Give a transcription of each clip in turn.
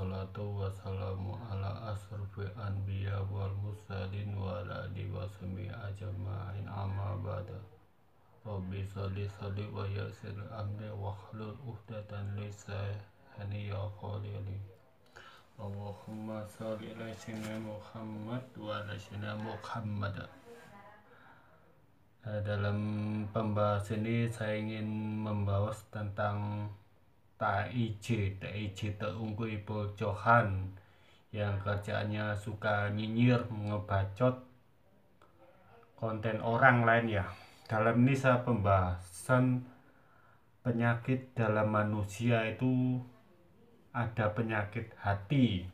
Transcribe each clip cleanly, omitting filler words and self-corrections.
wassalatu wassalamu ala asrofil anbiya wal mursalin wa ala alihi wa sahbihi ajma'in amma ba'du. Rabbi sholli sholli wa yassir amri wahlul 'uqdatam min lisani yafqahu. Allahumma sholli ala sayyidina Muhammad wa ala sayyidina Muhammad. Dalam pembahasan ini saya ingin membahas tentang TIJ Teunggu Ibu Johan yang kerjaannya suka nyinyir, ngebacot konten orang lain ya. Dalam ini saya pembahasan penyakit dalam manusia itu ada penyakit hati.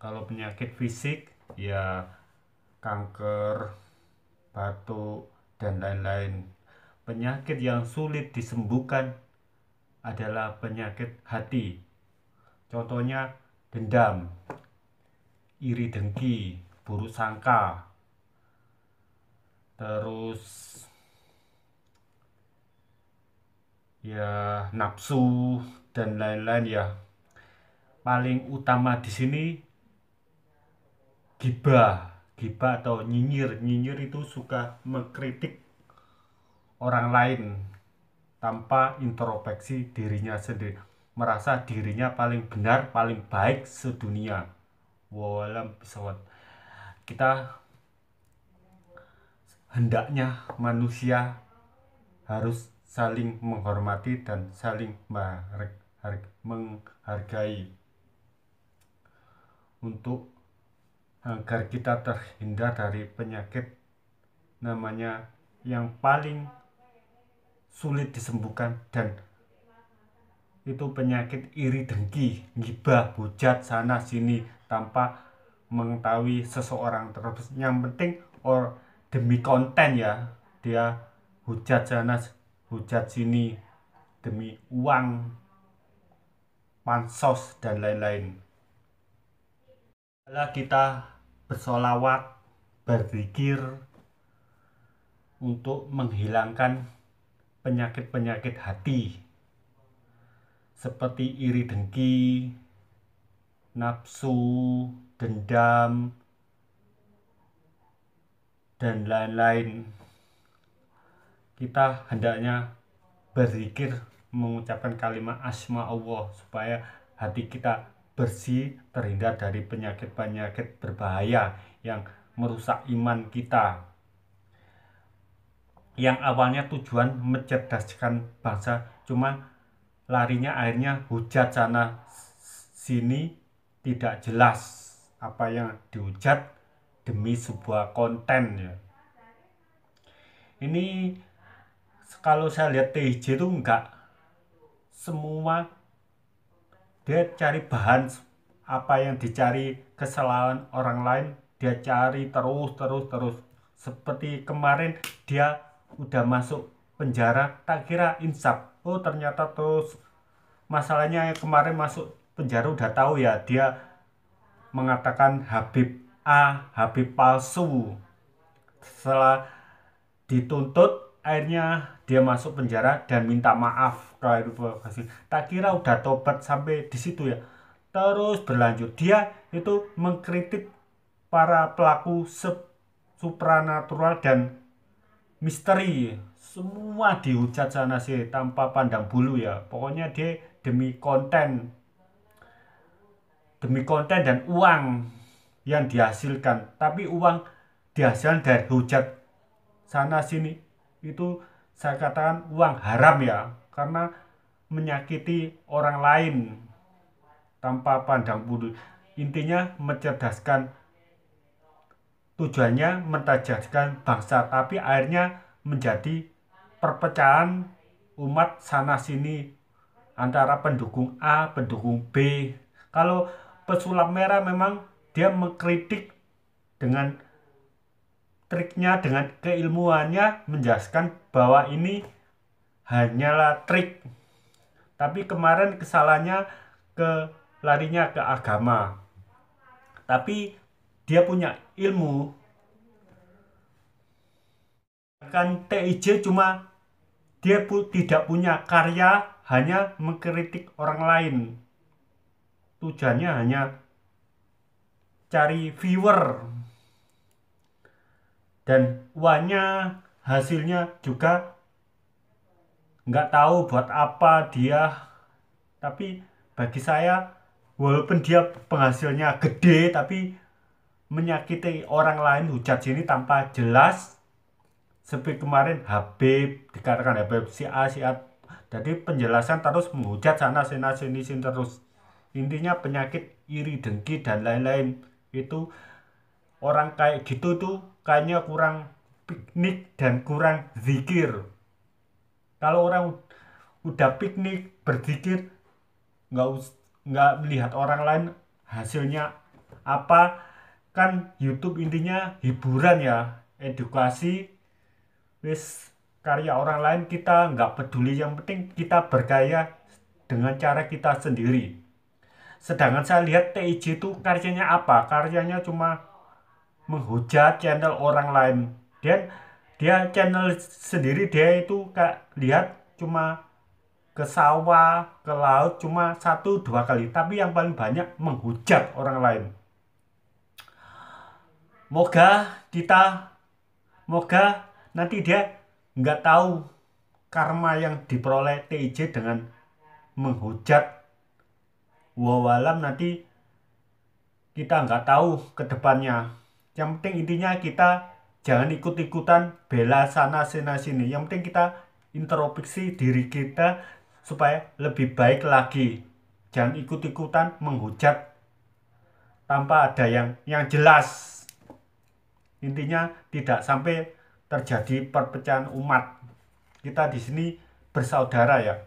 Kalau penyakit fisik ya kanker, batuk, dan lain-lain. Penyakit yang sulit disembuhkan adalah penyakit hati. Contohnya dendam, iri dengki, buruk sangka, terus ya nafsu dan lain-lain ya. Paling utama di sini gibah atau nyinyir itu suka mengkritik orang lain tanpa introspeksi dirinya sendiri, merasa dirinya paling benar, paling baik sedunia. Walam bisawab. Kita hendaknya manusia harus saling menghormati dan saling menghargai untuk agar kita terhindar dari penyakit namanya yang paling sulit disembuhkan, dan itu penyakit iri dengki, gibah, hujat sana sini tanpa mengetahui seseorang terus. Yang penting demi konten ya, dia hujat sana hujat sini demi uang, pansos dan lain-lain. Kalau kita bersolawat, berzikir untuk menghilangkan penyakit-penyakit hati seperti iri dengki, nafsu, dendam, dan lain-lain. Kita hendaknya berzikir, mengucapkan kalimat asma Allah supaya hati kita bersih, terhindar dari penyakit-penyakit berbahaya yang merusak iman kita, yang awalnya tujuan mencerdaskan bangsa, cuma larinya akhirnya hujat sana sini, tidak jelas apa yang dihujat demi sebuah konten ya. Ini kalau saya lihat TIJ itu enggak semua dia cari bahan, apa yang dicari kesalahan orang lain dia cari terus. Seperti kemarin dia udah masuk penjara, tak kira insaf, oh ternyata terus masalahnya yang kemarin masuk penjara udah tahu ya, dia mengatakan Habib palsu. Setelah dituntut akhirnya dia masuk penjara dan minta maaf. Tak kira udah tobat sampai di situ ya. Terus berlanjut dia itu mengkritik para pelaku supranatural dan misteri. Semua dihujat sana sih tanpa pandang bulu ya. Pokoknya dia demi konten dan uang yang dihasilkan. Tapi uang dihasilkan dari hujat sana sini itu saya katakan uang haram ya, karena menyakiti orang lain tanpa pandang bulu. Intinya mencerdaskan, tujuannya mencerdaskan bangsa, tapi akhirnya menjadi perpecahan umat sana sini antara pendukung A, pendukung B. Kalau pesulap merah memang dia mengkritik dengan triknya, dengan keilmuannya, menjelaskan bahwa ini hanyalah trik. Tapi kemarin kesalahannya larinya ke agama. Tapi dia punya ilmu. Kan TIJ cuma dia tidak punya karya, hanya mengkritik orang lain. tujuannya hanya cari viewer, dan uangnya hasilnya juga nggak tahu buat apa dia. Tapi bagi saya, walaupun dia penghasilnya gede tapi menyakiti orang lain, hujat sini tanpa jelas, seperti kemarin Habib dikatakan Habib si A si A, jadi penjelasan terus menghujat sana sini sini terus. Intinya penyakit iri dengki dan lain-lain itu. Orang kayak gitu tuh kayaknya kurang piknik dan kurang zikir. Kalau orang udah piknik berzikir, nggak melihat orang lain hasilnya apa, kan YouTube intinya hiburan ya, edukasi, wis karya orang lain kita nggak peduli, yang penting kita berkarya dengan cara kita sendiri. Sedangkan saya lihat TIJ itu karyanya apa? Karyanya cuma menghujat channel orang lain. Dan dia channel sendiri, dia itu kayak lihat cuma ke sawah, ke laut cuma 1-2 kali, tapi yang paling banyak menghujat orang lain. Moga kita, moga nanti dia nggak tahu karma yang diperoleh TIJ dengan menghujat. Wawalam nanti kita nggak tahu ke depannya. Yang penting intinya kita jangan ikut-ikutan bela sana sini. Yang penting kita introspeksi diri kita supaya lebih baik lagi. Jangan ikut-ikutan menghujat tanpa ada yang jelas. Intinya tidak sampai terjadi perpecahan umat. Kita di sini bersaudara ya.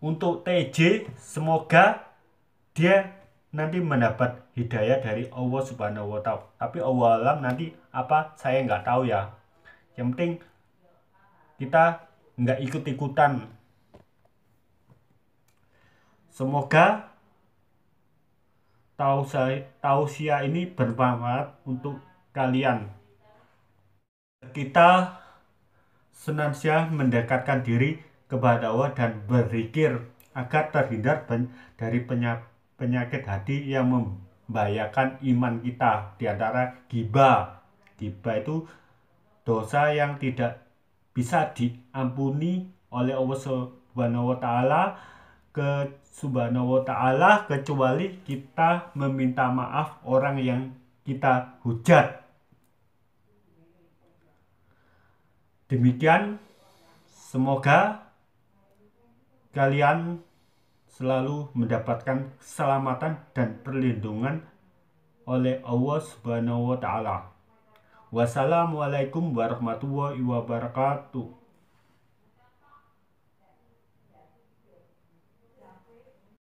Untuk TJ, semoga dia nanti mendapat hidayah dari Allah Subhanahu wa Ta'ala. Tapi Allah alam nanti apa saya nggak tahu ya. Yang penting kita nggak ikut-ikutan. Semoga tausiah ini bermanfaat untuk kalian. Kita senantiasa mendekatkan diri kepada Allah dan berzikir agar terhindar dari penyakit hati yang membahayakan iman kita. Di antara ghibah. Ghibah itu dosa yang tidak bisa diampuni oleh Allah Subhanahu wa Ta'ala kecuali kita meminta maaf orang yang kita hujat. Demikian, semoga kalian selalu mendapatkan keselamatan dan perlindungan oleh Allah Subhanahu wa Ta'ala. Wassalamualaikum warahmatullahi wabarakatuh.